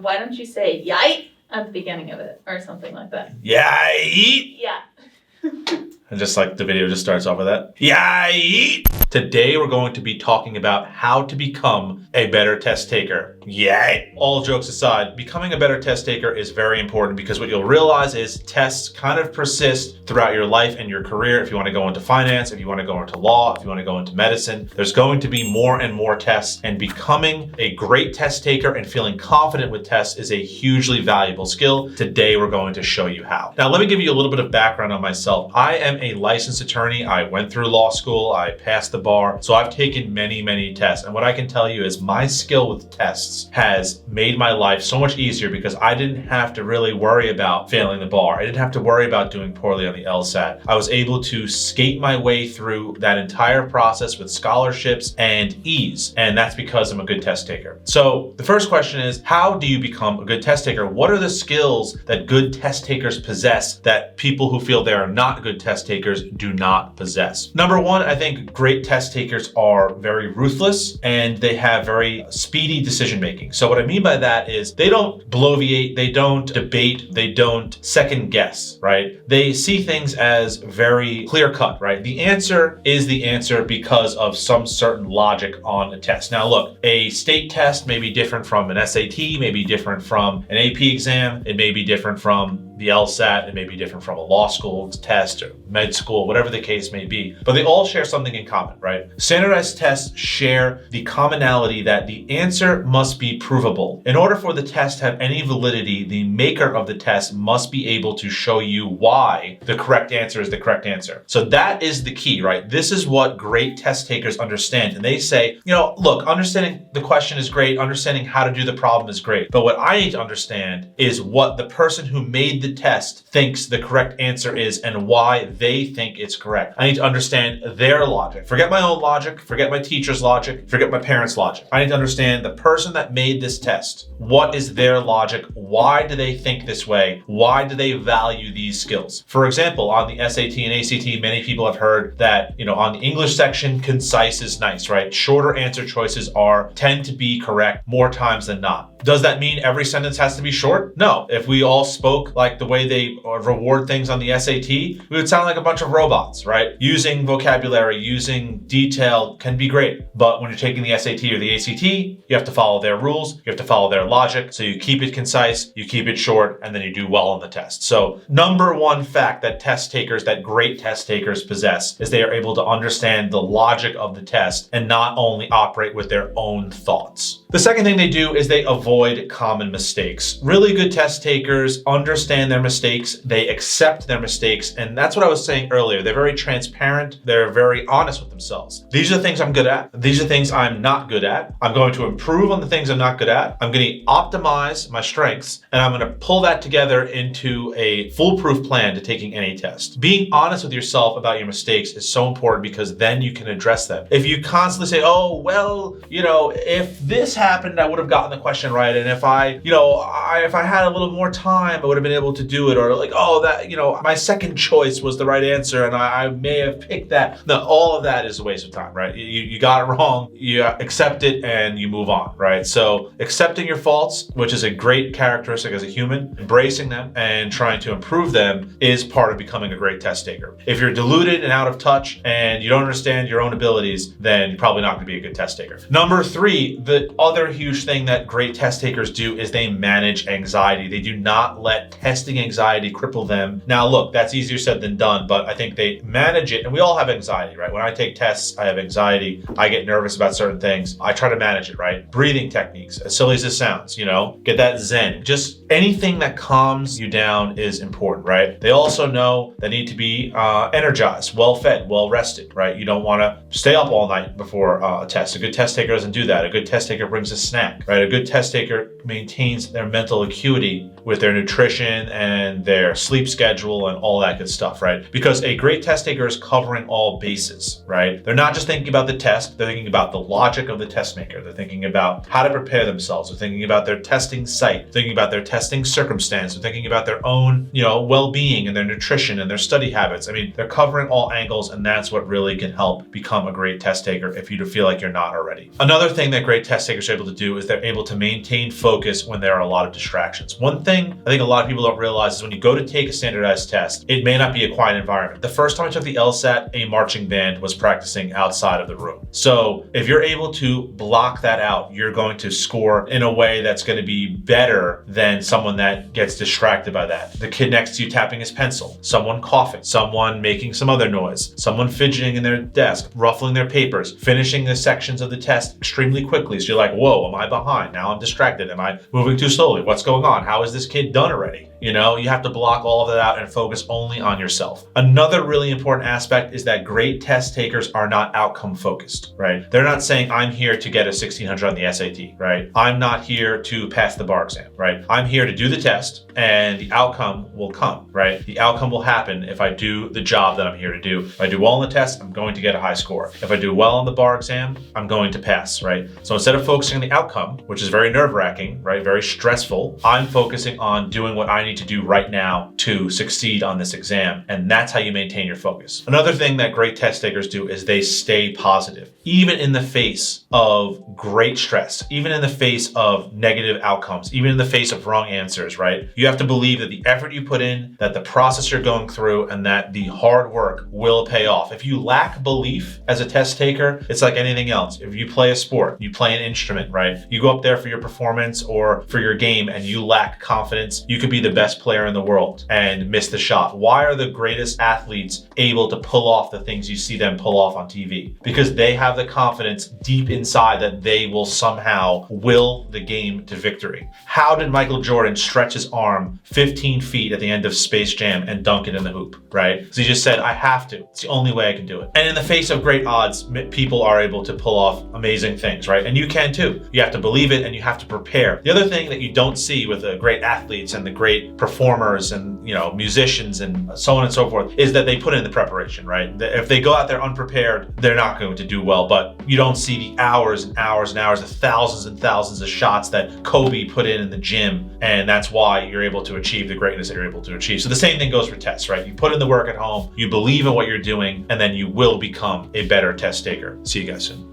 Why don't you say "yite" at the beginning of it or something like that? Yite. Yeah. And just like the video just starts off with that. Yite. Today we're going to be talking about how to become a better test taker. Yay! All jokes aside, becoming a better test taker is very important because what you'll realize is tests kind of persist throughout your life and your career. If you want to go into finance, if you want to go into law, if you want to go into medicine, there's going to be more and more tests, and becoming a great test taker and feeling confident with tests is a hugely valuable skill. Today we're going to show you how. Now let me give you a little bit of background on myself. I am a licensed attorney. I went through law school. I passed the bar. So I've taken many tests. And what I can tell you is my skill with tests has made my life so much easier because I didn't have to really worry about failing the bar. I didn't have to worry about doing poorly on the LSAT. I was able to skate my way through that entire process with scholarships and ease. And that's because I'm a good test taker. So the first question is, how do you become a good test taker? What are the skills that good test takers possess that people who feel they are not good test takers do not possess? Number one, I think great test takers are very ruthless and they have very speedy decision making. So what I mean by that is they don't bloviate, they don't debate, they don't second guess, right? They see things as very clear cut, right? The answer is the answer because of some certain logic on a test. Now look, a state test may be different from an SAT, may be different from an AP exam, it may be different from the LSAT, it may be different from a law school test or med school, whatever the case may be, but they all share something in common, right? Standardized tests share the commonality that the answer must be provable. In order for the test to have any validity, the maker of the test must be able to show you why the correct answer is the correct answer. So that is the key, right? This is what great test takers understand. And they say, look, understanding the question is great, understanding how to do the problem is great, but what I need to understand is what the person who made the test thinks the correct answer is and why they think it's correct. I need to understand their logic. Forget my own logic, forget my teacher's logic, forget my parents' logic. I need to understand the person that made this test. What is their logic? Why do they think this way? Why do they value these skills? For example, on the SAT and ACT, many people have heard that, on the English section, concise is nice, right? Shorter answer choices tend to be correct more times than not. Does that mean every sentence has to be short? No. If we all spoke like the way they reward things on the SAT, we would sound like a bunch of robots, right? Using vocabulary, using detail can be great. But when you're taking the SAT or the ACT, you have to follow their rules, you have to follow their logic. So you keep it concise, you keep it short, and then you do well on the test. So number one fact that great test takers possess is they are able to understand the logic of the test and not only operate with their own thoughts. The second thing they do is they avoid common mistakes. Really good test takers understand their mistakes, they accept their mistakes, and that's what I was saying earlier. They're very transparent, they're very honest with themselves. These are the things I'm good at, these are things I'm not good at. I'm going to improve on the things I'm not good at. I'm going to optimize my strengths, and I'm going to pull that together into a foolproof plan to taking any test. Being honest with yourself about your mistakes is so important because then you can address them. If you constantly say, oh, well, if this happened, I would have gotten the question right. And if if I had a little more time, I would have been able to do it. Or like, oh, that, my second choice was the right answer and I may have picked that. No, all of that is a waste of time, right? You got it wrong, you accept it and you move on, right? So accepting your faults, which is a great characteristic as a human, embracing them and trying to improve them is part of becoming a great test taker. If you're deluded and out of touch and you don't understand your own abilities, then you're probably not going to be a good test taker. Number three, the other huge thing that great test takers do is they manage anxiety. They do not let testing anxiety cripple them. Now look, that's easier said than done, but I think they manage it, and we all have anxiety, right? When I take tests, I have anxiety. I get nervous about certain things. I try to manage it, right? Breathing techniques, as silly as it sounds, get that zen. Just anything that calms you down is important, right? They also know they need to be energized, well-fed, well-rested, right? You don't want to stay up all night before a test. A good test taker doesn't do that. A good test taker brings a snack, right? A good test taker maintains their mental acuity with their nutrition and their sleep schedule and all that good stuff, right? Because a great test taker is covering all bases, right? They're not just thinking about the test, they're thinking about the logic of the test maker. They're thinking about how to prepare themselves. They're thinking about their testing site, thinking about their testing circumstance. They're thinking about their own, well-being and their nutrition and their study habits. I mean, they're covering all angles, and that's what really can help become a great test taker if you feel like you're not already. Another thing that great test takers are able to do is they're able to maintain focus when there are a lot of distractions. One thing I think a lot of people don't realize is when you go to take a standardized test, it may not be a quiet environment. The first time I took the LSAT, a marching band was practicing outside of the room. So if you're able to block that out, you're going to score in a way that's going to be better than someone that gets distracted by that. The kid next to you tapping his pencil, someone coughing, someone making some other noise, someone fidgeting in their desk, ruffling their papers, finishing the sections of the test extremely quickly. So you're like, whoa, am I behind? Now I'm distracted. Am I moving too slowly? What's going on? How is this kid done already? You have to block all of that out and focus only on yourself. Another really important aspect is that great test takers are not outcome focused, right? They're not saying, I'm here to get a 1600 on the SAT, right? I'm not here to pass the bar exam, right? I'm here to do the test and the outcome will come, right? The outcome will happen if I do the job that I'm here to do. If I do well on the test, I'm going to get a high score. If I do well on the bar exam, I'm going to pass, right? So instead of focusing on the outcome, which is very nerve-wracking, right? Very stressful, I'm focusing on doing what I need to do right now to succeed on this exam. And that's how you maintain your focus. Another thing that great test takers do is they stay positive, even in the face of great stress, even in the face of negative outcomes, even in the face of wrong answers, right? You have to believe that the effort you put in, that the process you're going through, and that the hard work will pay off. If you lack belief as a test taker, it's like anything else. If you play a sport, you play an instrument, right? You go up there for your performance or for your game and you lack confidence, you could be the best player in the world and miss the shot. Why are the greatest athletes able to pull off the things you see them pull off on TV? Because they have the confidence deep inside that they will somehow will the game to victory. How did Michael Jordan stretch his arm 15 feet at the end of Space Jam and dunk it in the hoop, right? So he just said, I have to. It's the only way I can do it. And in the face of great odds, people are able to pull off amazing things, right? And you can too. You have to believe it and you have to prepare. The other thing that you don't see with the great athletes and the great performers and musicians and so on and so forth is that they put in the preparation, right? If they go out there unprepared, they're not going to do well. But you don't see the hours and hours and hours, the thousands and thousands of shots that Kobe put in the gym, and that's why you're able to achieve the greatness that you're able to achieve. So the same thing goes for tests, right? You put in the work at home, you believe in what you're doing, and then you will become a better test taker. See you guys soon.